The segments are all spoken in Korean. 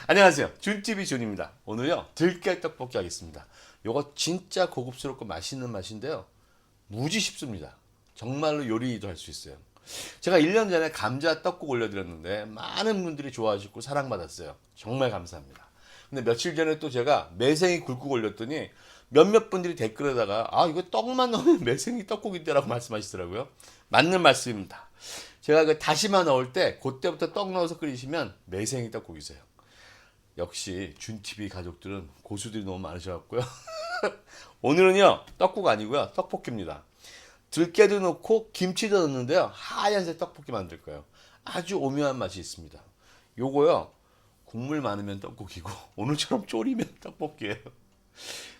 안녕하세요. 준TV 준입니다. 오늘요 들깨 떡볶이 하겠습니다. 요거 진짜 고급스럽고 맛있는 맛인데요. 무지 쉽습니다. 정말로 요리도 할 수 있어요. 제가 1년 전에 감자 떡국 올려드렸는데 많은 분들이 좋아하시고 사랑받았어요. 정말 감사합니다. 근데 며칠 전에 또 제가 매생이 굴국 올렸더니 몇몇 분들이 댓글에다가 이거 떡만 넣으면 매생이 떡국인데 라고 말씀하시더라고요. 맞는 말씀입니다. 제가 그 다시마 넣을 때 그때부터 떡 넣어서 끓이시면 매생이 떡국이세요. 역시 준TV 가족들은 고수들이 너무 많으셔갖고요. 오늘은요 떡국 아니고요 떡볶이입니다. 들깨도 넣고 김치도 넣는데요 하얀색 떡볶이 만들 거예요. 아주 오묘한 맛이 있습니다. 요거요 국물 많으면 떡국이고 오늘처럼 졸이면 떡볶이에요.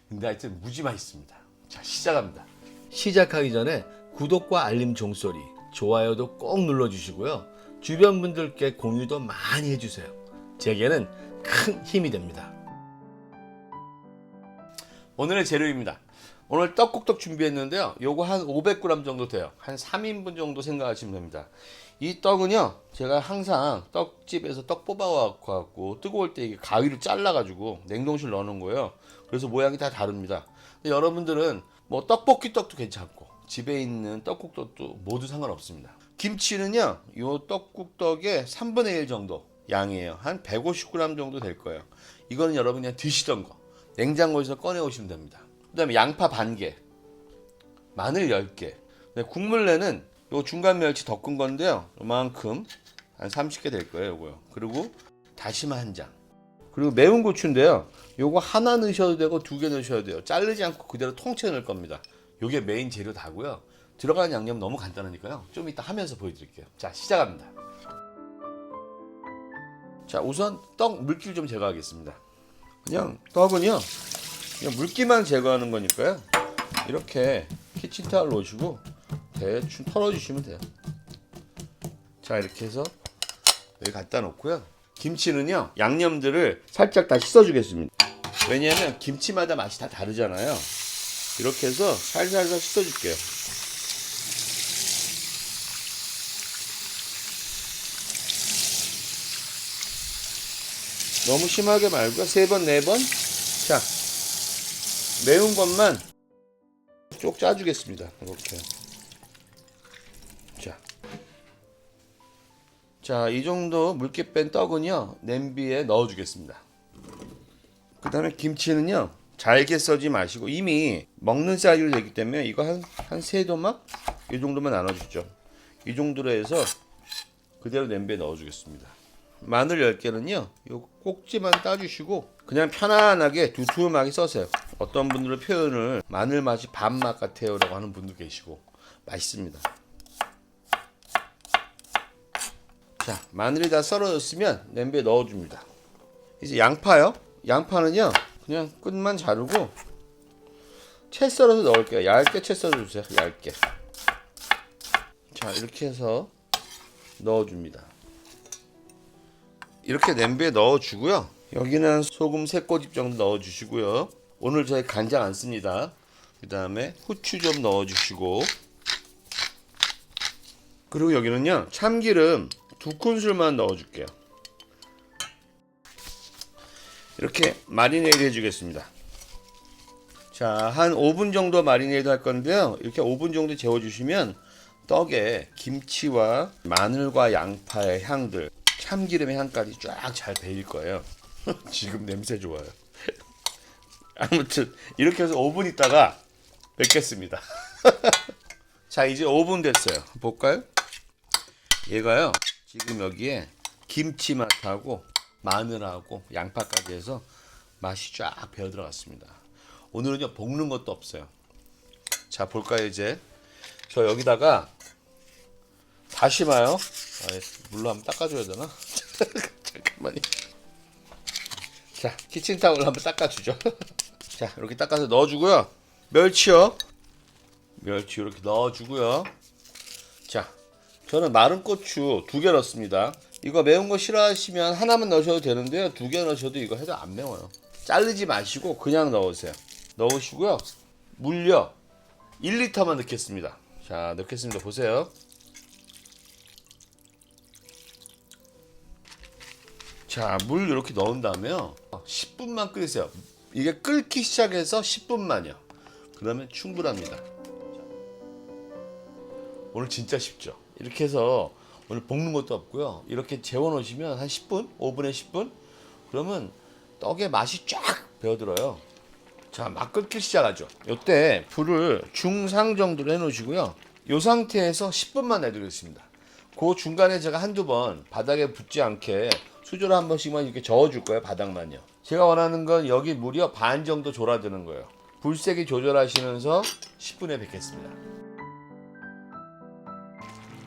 근데 하여튼 무지 맛있습니다. 자, 시작합니다. 시작하기 전에 구독과 알림 종소리, 좋아요도 꼭 눌러주시고요. 주변 분들께 공유도 많이 해주세요. 제게는 큰 힘이 됩니다. 오늘의 재료입니다. 오늘 떡국떡 준비했는데요. 요거 한 500g 정도 돼요. 한 3인분 정도 생각하시면 됩니다. 이 떡은요, 제가 항상 떡집에서 떡 뽑아갖고 뜨거울 때 이게 가위로 잘라가지고 냉동실 넣어놓은 거예요. 그래서 모양이 다 다릅니다. 근데 여러분들은 뭐 떡볶이 떡도 괜찮고 집에 있는 떡국떡도 모두 상관없습니다. 김치는요, 요 떡국떡의 3분의 1 정도 양이에요. 한 150g 정도 될 거예요. 이거는 여러분이 그냥 드시던 거 냉장고에서 꺼내 오시면 됩니다. 그 다음에 양파 반개, 마늘 10개, 국물내는 요 중간 멸치 덮은 건데요, 요만큼 한 30개 될 거예요. 요거요. 그리고 다시마 한 장, 그리고 매운 고추인데요, 요거 하나 넣으셔도 되고 2개 넣으셔도 돼요. 자르지 않고 그대로 통째로 넣을 겁니다. 요게 메인 재료 다고요. 들어가는 양념 너무 간단하니까요, 좀 이따 하면서 보여드릴게요. 자, 시작합니다. 자, 우선 떡 물기를 좀 제거하겠습니다. 그냥 떡은요, 그냥 물기만 제거하는 거니까요, 이렇게 키친타올 놓으시고 대충 털어주시면 돼요. 자, 이렇게 해서 여기 갖다 놓고요. 김치는요, 양념들을 살짝 다 씻어주겠습니다. 왜냐하면 김치마다 맛이 다 다르잖아요. 이렇게 해서 살살살 씻어줄게요. 너무 심하게 말고요. 3번, 4번. 자, 매운 것만 쭉 짜주겠습니다. 이렇게. 자, 이 정도 물기 뺀 떡은요, 냄비에 넣어주겠습니다. 그 다음에 김치는요, 잘게 써지 마시고, 이미 먹는 사이즈로 되기 때문에 이거 한 3도막? 이 정도만 나눠주죠. 이 정도로 해서 그대로 냄비에 넣어주겠습니다. 마늘 10개는요, 요 꼭지만 따주시고 그냥 편안하게 두툼하게 써세요. 어떤 분들은 표현을 마늘 맛이 밥맛 같아요 라고 하는 분도 계시고 맛있습니다. 자, 마늘이 다 썰어졌으면 냄비에 넣어줍니다. 이제 양파요. 양파는요, 그냥 끝만 자르고 채 썰어서 넣을게요. 얇게 채 썰어주세요. 얇게. 자, 이렇게 해서 넣어줍니다. 이렇게 냄비에 넣어주고요. 여기는 소금 3꼬집 정도 넣어주시고요. 오늘 저희 간장 안 씁니다. 그 다음에 후추 좀 넣어주시고, 그리고 여기는요, 참기름 2큰술만 넣어줄게요. 이렇게 마리네이드 해주겠습니다. 자, 한 5분 정도 마리네이드 할 건데요, 이렇게 5분 정도 재워주시면 떡에 김치와 마늘과 양파의 향들, 참기름의 향까지 쫙 잘 배일 거예요. 지금 냄새 좋아요. 아무튼 이렇게 해서 5분 있다가 뵙겠습니다. 자, 이제 5분 됐어요. 볼까요? 얘가요, 지금 여기에 김치 맛하고 마늘하고 양파까지 해서 맛이 쫙 배어 들어갔습니다. 오늘은요, 볶는 것도 없어요. 자, 볼까요? 이제 저 여기다가 다시마요. 물로 한번 닦아줘야 되나? 잠깐만요. 자, 키친타올로 한번 닦아주죠. 자, 이렇게 닦아서 넣어주고요. 멸치요. 멸치 이렇게 넣어주고요. 자, 저는 마른 고추 2개 넣습니다. 이거 매운 거 싫어하시면 하나만 넣으셔도 되는데요, 2개 넣으셔도 이거 해도 안 매워요. 자르지 마시고 그냥 넣으세요. 넣으시고요. 물요 1리터만 넣겠습니다. 자, 넣겠습니다. 보세요. 자, 물 이렇게 넣은 다음에요. 10분만 끓이세요. 이게 끓기 시작해서 10분만요. 그러면 충분합니다. 오늘 진짜 쉽죠. 이렇게 해서 오늘 볶는 것도 없고요. 이렇게 재워 놓으시면 한 10분, 5분에 10분, 그러면 떡의 맛이 쫙 배어들어요. 자, 막 끓기 시작하죠. 이때 불을 중상 정도로 해놓으시고요. 이 상태에서 10분만 내두겠습니다. 그 중간에 제가 한두 번 바닥에 붙지 않게 수저로 한 번씩만 이렇게 저어줄 거예요. 바닥만요. 제가 원하는 건 여기 무려 반 정도 졸아드는 거예요. 불세기 조절하시면서 10분에 뵙겠습니다.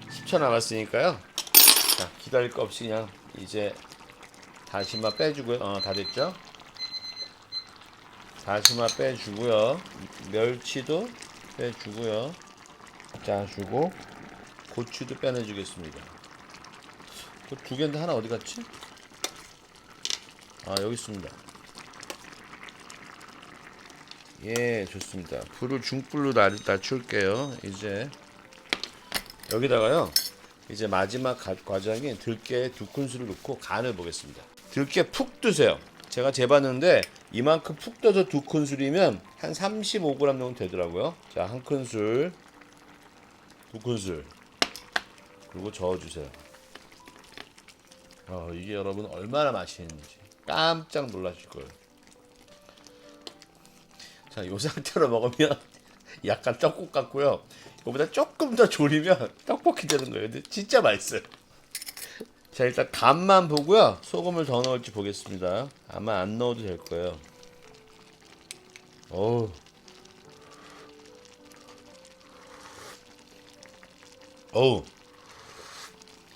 10초 남았으니까요. 자, 기다릴 거 없이 그냥 이제 다시마 빼주고요. 다 됐죠? 다시마 빼주고요. 멸치도 빼주고요. 짜주고 고추도 빼내주겠습니다. 그 두 개인데 하나 어디 갔지? 여기 있습니다. 예, 좋습니다. 불을 중불로 낮출게요. 이제 여기다가요. 이제 마지막 과정인 들깨 2큰술을 넣고 간을 보겠습니다. 들깨 푹 드세요. 제가 재봤는데 이만큼 푹 떠서 2큰술이면 한 35g 정도 되더라고요. 자, 1큰술, 2큰술, 그리고 저어주세요. 이게 여러분 얼마나 맛있는지 깜짝 놀라실 거예요. 자, 이 상태로 먹으면 약간 떡국 같고요. 이거보다 조금 더 졸이면 떡볶이 되는 거예요. 근데 진짜 맛있어요. 자, 일단 간만 보고요. 소금을 더 넣을지 보겠습니다. 아마 안 넣어도 될 거예요. 어우. 어우.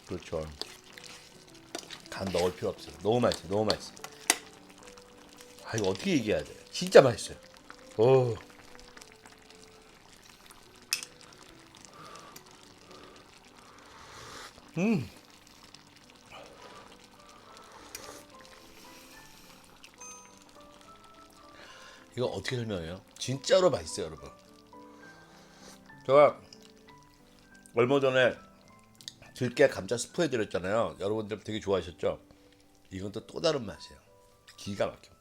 그렇죠. 간 넣을 필요 없어요. 너무 맛있어요. 너무 맛있어요. 이거 어떻게 얘기해야 돼요? 진짜 맛있어요. 오. 이거 어떻게 설명해요? 진짜로 맛있어요, 여러분. 제가 얼마 전에 들깨 감자 스프 해드렸잖아요. 여러분들 되게 좋아하셨죠? 이건 또 다른 맛이에요. 기가 막혀.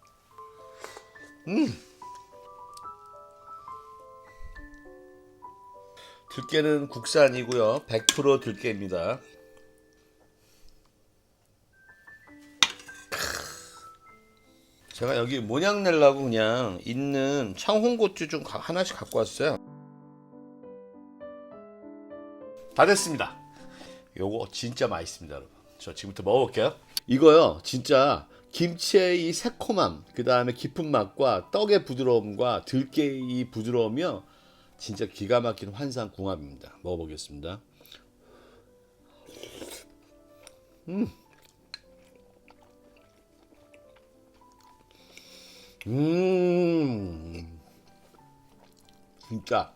들깨는 국산이고요. 100% 들깨입니다. 제가 여기 모양 내려고 그냥 있는 청홍고추 좀 하나씩 갖고 왔어요. 다 됐습니다. 요거 진짜 맛있습니다, 여러분. 저 지금부터 먹어볼게요. 이거요, 진짜 김치의 이 새콤함, 그 다음에 깊은 맛과 떡의 부드러움과 들깨의 이 부드러움이요, 진짜 기가 막힌 환상궁합입니다. 먹어보겠습니다. 진짜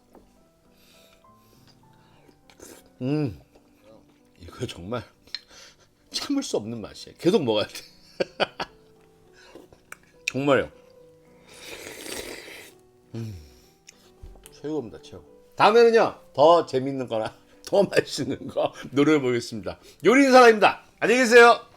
이거 정말 참을 수 없는 맛이에요. 계속 먹어야 돼. 정말요. 최고입니다, 최고. 다음에는요, 더 재밌는 거나 더 맛있는 거 노려보겠습니다. 요리인 사람입니다. 안녕히 계세요.